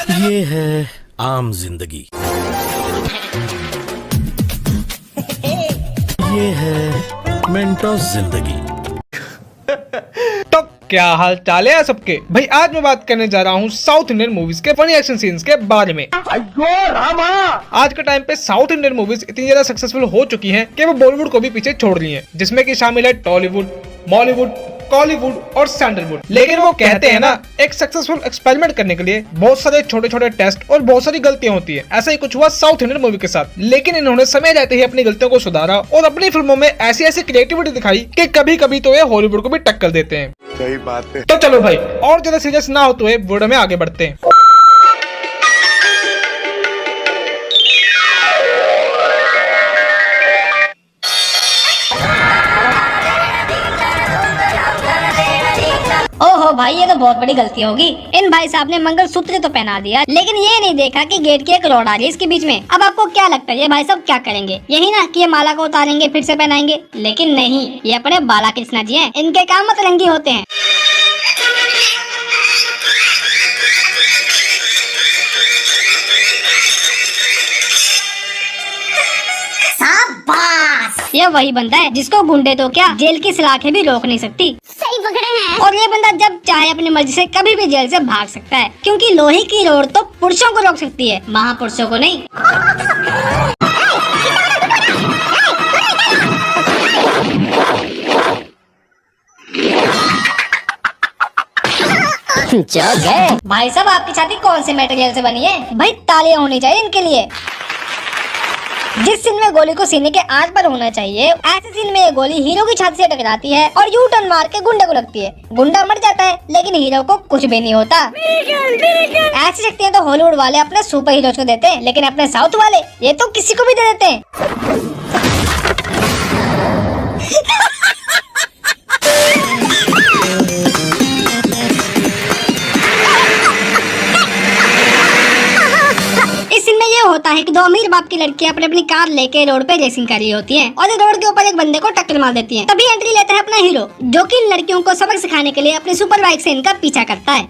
ये है आम जिंदगी, ये है मेंटोस जिंदगी। तो क्या हाल चाल है सबके भाई। आज मैं बात करने जा रहा हूँ साउथ इंडियन मूवीज के फनी एक्शन सीन्स के बारे में। आज के टाइम पे साउथ इंडियन मूवीज इतनी ज्यादा सक्सेसफुल हो चुकी हैं कि वो बॉलीवुड को भी पीछे छोड़ रही हैं, जिसमें कि शामिल है टॉलीवुड, मॉलीवुड, कॉलीवुड और सैंडलवुड। लेकिन वो कहते हैं ना, एक सक्सेसफुल एक्सपेरिमेंट करने के लिए बहुत सारे छोटे छोटे टेस्ट और बहुत सारी गलतियां होती है। ऐसा ही कुछ हुआ साउथ इंडियन मूवी के साथ, लेकिन इन्होंने समय रहते ही अपनी गलतियों को सुधारा और अपनी फिल्मों में ऐसी ऐसी क्रिएटिविटी दिखाई कि कभी कभी तो ये हॉलीवुड को भी टक्कर देते हैं। सही बात है। तो चलो भाई, और ज्यादा सीरियस ना होते हुए वीडियो में आगे बढ़ते हैं। ओहो भाई, ये तो बहुत बड़ी गलती होगी। इन भाई साहब ने मंगलसूत्र तो पहना दिया, लेकिन ये नहीं देखा कि गेट की एक रोड आ रही है इसके बीच में। अब आपको क्या लगता है ये भाई साहब क्या करेंगे? यही ना कि ये माला को उतारेंगे फिर से पहनाएंगे, लेकिन नहीं, ये अपने बाला कृष्णा जी हैं, इनके काम मतरंगी होते हैं। ये वही बंदा है जिसको गुंडे तो क्या, जेल की सलाखें भी रोक नहीं सकती। सही पकड़े हैं। और ये बंदा जब चाहे अपनी मर्जी से कभी भी जेल से भाग सकता है, क्योंकि लोहे की रोड तो पुरुषों को रोक सकती है, महापुरुषों को नहीं। भाई साहब, आपकी छाती कौन से मटेरियल से बनी है? भाई तालियां होनी चाहिए इनके लिए। जिस सीन में गोली को सीने के आस पर होना चाहिए, ऐसे सीन में ये गोली हीरो की छाती से टकराती है और यू टर्न मार के गुंडे को लगती है। गुंडा मर जाता है, लेकिन हीरो को कुछ भी नहीं होता। ऐसी शक्तियां तो हॉलीवुड वाले अपने सुपर हीरोज को देते हैं, लेकिन अपने साउथ वाले ये तो किसी को भी दे देते हैं। होता है कि दो अमीर बाप की लड़कियां अपनी कार लेके रोड पे रेसिंग कर रही होती हैं और रोड के ऊपर एक बंदे को टक्कर मार देती हैं। तभी एंट्री लेता है अपना हीरो, जो कि इन लड़कियों को सबक सिखाने के लिए अपनी सुपर बाइक से इनका पीछा करता है।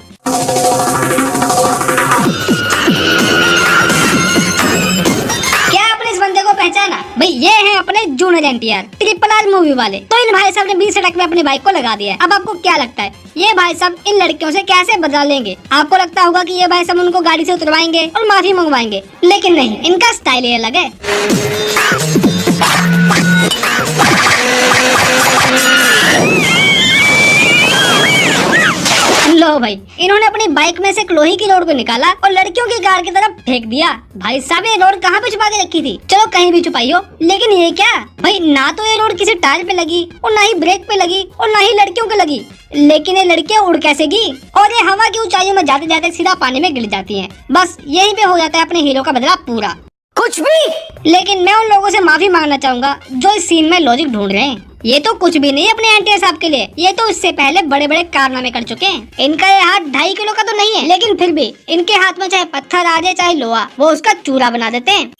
क्या आपने इस बंदे को पहचाना? भाई ये है अपने जूनियर एनटीआर, RRR मूवी वाले। तो इन भाई साहब ने बीच सड़क में अपनी बाइक को लगा दिया है। अब आपको क्या लगता है ये भाई साहब इन लड़कियों से कैसे बदला लेंगे? आपको लगता होगा कि ये भाई साहब उनको गाड़ी से उतरवाएंगे और माफी मंगवाएंगे, लेकिन नहीं, इनका स्टाइल ही अलग है। लो भाई, इन्होंने अपनी बाइक में से एक लोहे की रोड को निकाला और लड़कियों की कार की तरफ फेंक दिया। भाई साहब, ये रोड कहाँ पे छुपा के रखी थी? चलो कहीं भी छुपाई हो, लेकिन ये क्या भाई, ना तो ये रोड किसी टायर पे लगी और ना ही ब्रेक पे लगी और ना ही लड़कियों पे लगी, लेकिन ये लड़कियां उड़ कैसे गई? और ये हवा की ऊंचाइयों में जाते जाते सीधा पानी में गिर जाती हैं। बस यहीं पे हो जाता है अपने हीरो का बदला पूरा। कुछ भी। लेकिन मैं उन लोगों से माफी मांगना चाहूंगा जो इस सीन में लॉजिक ढूंढ रहे हैं। ये तो कुछ भी नहीं अपने एनटीआर साहब के लिए, ये तो इससे पहले बड़े बड़े कारनामे कर चुके हैं। इनका ये हाथ 2.5 किलो का तो नहीं है, लेकिन फिर भी इनके हाथ में चाहे पत्थर आ जाए चाहे लोहा, वो उसका चूरा बना देते हैं।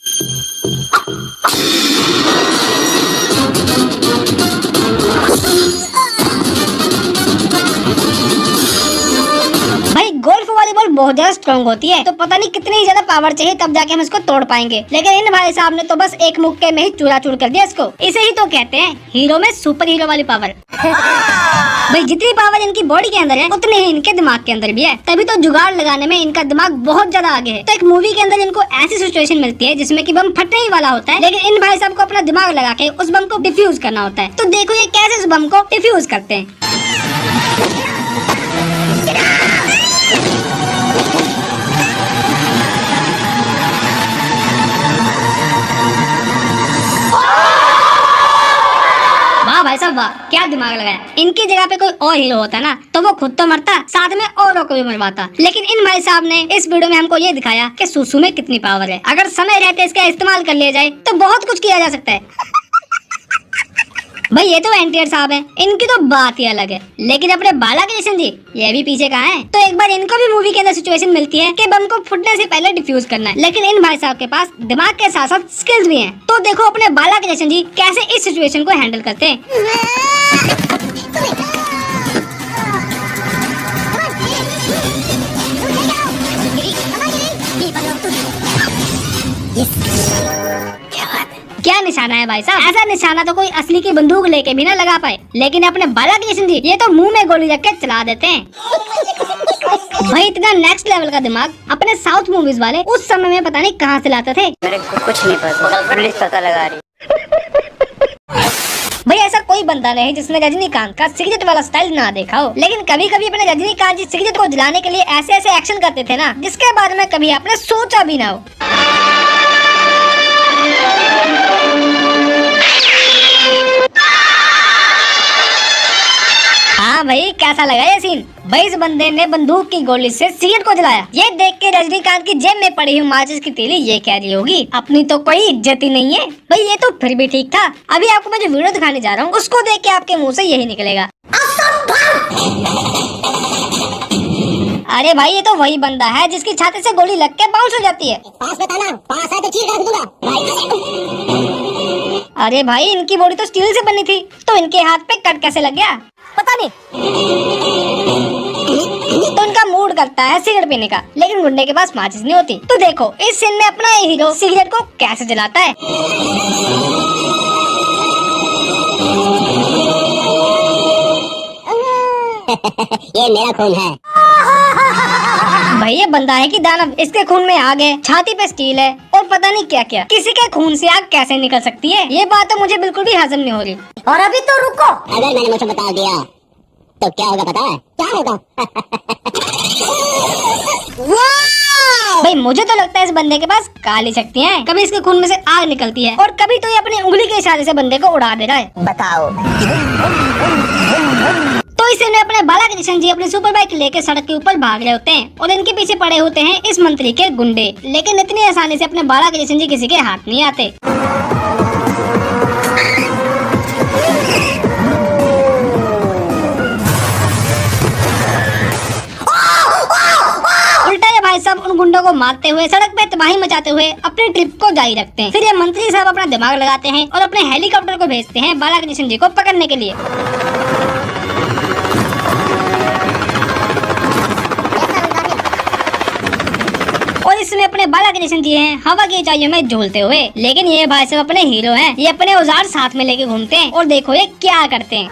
भाई गोल्फ वॉलीबॉल बहुत ज्यादा स्ट्रॉन्ग होती है, तो पता नहीं कितनी ज्यादा पावर चाहिए तब जाके हम इसको तोड़ पाएंगे, लेकिन इन भाई साहब ने तो बस एक मुक्के में ही चूरा चूर कर दिया इसको। इसे ही तो कहते हैं हीरो में सुपर हीरो वाली पावर। भाई जितनी पावर इनकी बॉडी के अंदर है, उतनी ही इनके दिमाग के अंदर भी है, तभी तो जुगाड़ लगाने में इनका दिमाग बहुत ज्यादा आगे है। तो एक मूवी के अंदर इनको ऐसी सिचुएशन मिलती है जिसमें कि बम फटने ही वाला होता है, लेकिन इन भाई साहब को अपना दिमाग लगा के उस बम को डिफ्यूज करना होता है। तो देखो ये कैसे उस बम को डिफ्यूज करते हैं। भाई साहब वाह, क्या दिमाग लगाया। इनकी जगह पे कोई और हीरो होता ना, तो वो खुद तो मरता, साथ में औरों को भी मरवाता, लेकिन इन भाई साहब ने इस वीडियो में हमको ये दिखाया कि सुसु में कितनी पावर है। अगर समय रहते इसका इस्तेमाल कर लिया जाए तो बहुत कुछ किया जा सकता है। भाई ये तो एनटीआर साहब हैं, इनकी तो बात ही अलग है, लेकिन अपने बाला कृष्ण जी ये भी पीछे कहाँ हैं? तो एक बार इनको भी मूवी के अंदर सिचुएशन मिलती है कि बम को फुटने से पहले डिफ्यूज करना है, लेकिन इन भाई साहब के पास दिमाग के साथ साथ स्किल्स भी हैं। तो देखो अपने बाला कृष्ण जी कैसे इस सिचुएशन को हैंडल करते हैं। क्या निशाना है भाई साहब? ऐसा निशाना तो कोई असली की बंदूक लेके भी ना लगा पाए, लेकिन अपने बालाकृष्ण जी ये तो मुंह में गोली रख के चला देते हैं। भाई इतना नेक्स्ट लेवल का दिमाग अपने साउथ मूवीज वाले उस समय में पता नहीं कहाँ से लाते थे। मेरे को कुछ नहीं पता, पुलिस पता लगा रही। भाई ऐसा कोई बंदा नहीं जिसने रजनीकांत का सिगरेट वाला स्टाइल ना देखा हो, लेकिन कभी कभी अपने रजनीकांत जी सिगरेट को जलाने के लिए ऐसे ऐसे एक्शन करते थे ना, जिसके बारे में कभी आपने सोचा भी ना हो। हाँ भाई कैसा लगा ये सीन? भाई इस बंदे ने बंदूक की गोली से सिगरेट को जलाया। ये देख के रजनीकांत की जेब में पड़ी हुई माचिस की तीली ये कह रही होगी अपनी तो कोई इज्जत ही नहीं है। भाई ये तो फिर भी ठीक था। अभी आपको मैं जो वीडियो दिखाने जा रहा हूँ उसको देख के आपके मुंह से यही निकलेगा। अरे भाई ये तो वही बंदा है जिसकी छाती से गोली लग के बाउंस हो जाती है। पास बताना, पास है तो चीर रख दूंगा। अरे भाई इनकी बॉडी तो स्टील से बनी थी, तो इनके हाथ पे कट कैसे लग गया पता नहीं। तो इनका मूड करता है सिगरेट पीने का, लेकिन गुंडे के पास माचिस नहीं होती। तो देखो इस सीन में अपना हीरो सिगरेट को कैसे जलाता है। ये मेरा खून है। भाई ये बंदा है कि दानव, इसके खून में आग है, छाती पे स्टील है और पता नहीं क्या क्या। किसी के खून से आग कैसे निकल सकती है, ये बात तो मुझे बिल्कुल भी हजम नहीं हो रही। और अभी तो रुको, अगर मैंने मुझे बता दिया तो क्या होगा पता है? क्या होगा? भाई मुझे तो लगता है इस बंदे के पास काली शक्तियाँ हैं। कभी इसके खून में से आग निकलती है और कभी तो ये अपनी उंगली के इशारे से बंदे को उड़ा दे रहा है। बताओ। तो इसे ने अपने बालाकृष्ण जी अपनी सुपर बाइक लेकर सड़क के ऊपर भाग रहे होते हैं और इनके पीछे पड़े होते हैं इस मंत्री के गुंडे। लेकिन इतनी आसानी से अपने बालाकृष्ण जी किसी के हाथ नहीं आते। उल्टा ये भाई साहब उन गुंडों को मारते हुए सड़क पे तबाही मचाते हुए अपनी ट्रिप को जारी रखते हैं। फिर ये मंत्री साहब अपना दिमाग लगाते हैं और अपने हेलीकॉप्टर को भेजते हैं बालाकृष्ण जी को पकड़ने के लिए। और इसमें अपने बालाकृष्ण जी हैं हवा की ऊंचाइयों में झूलते हुए। लेकिन ये भाई साहब अपने हीरो हैं, ये अपने औजार साथ में लेके घूमते हैं और देखो ये क्या करते हैं।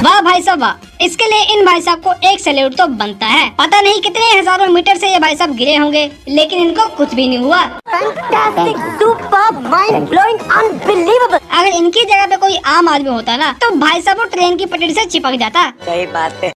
वाह भाई साहब वाह, इसके लिए इन भाई साहब को एक सैल्यूट तो बनता है। पता नहीं कितने हजारों मीटर से ये भाई साहब गिरे होंगे, लेकिन इनको कुछ भी नहीं हुआ। अगर इनकी जगह पे कोई आम आदमी होता ना, तो भाई साहब वो ट्रेन की पटरी से चिपक जाता। सही बात है।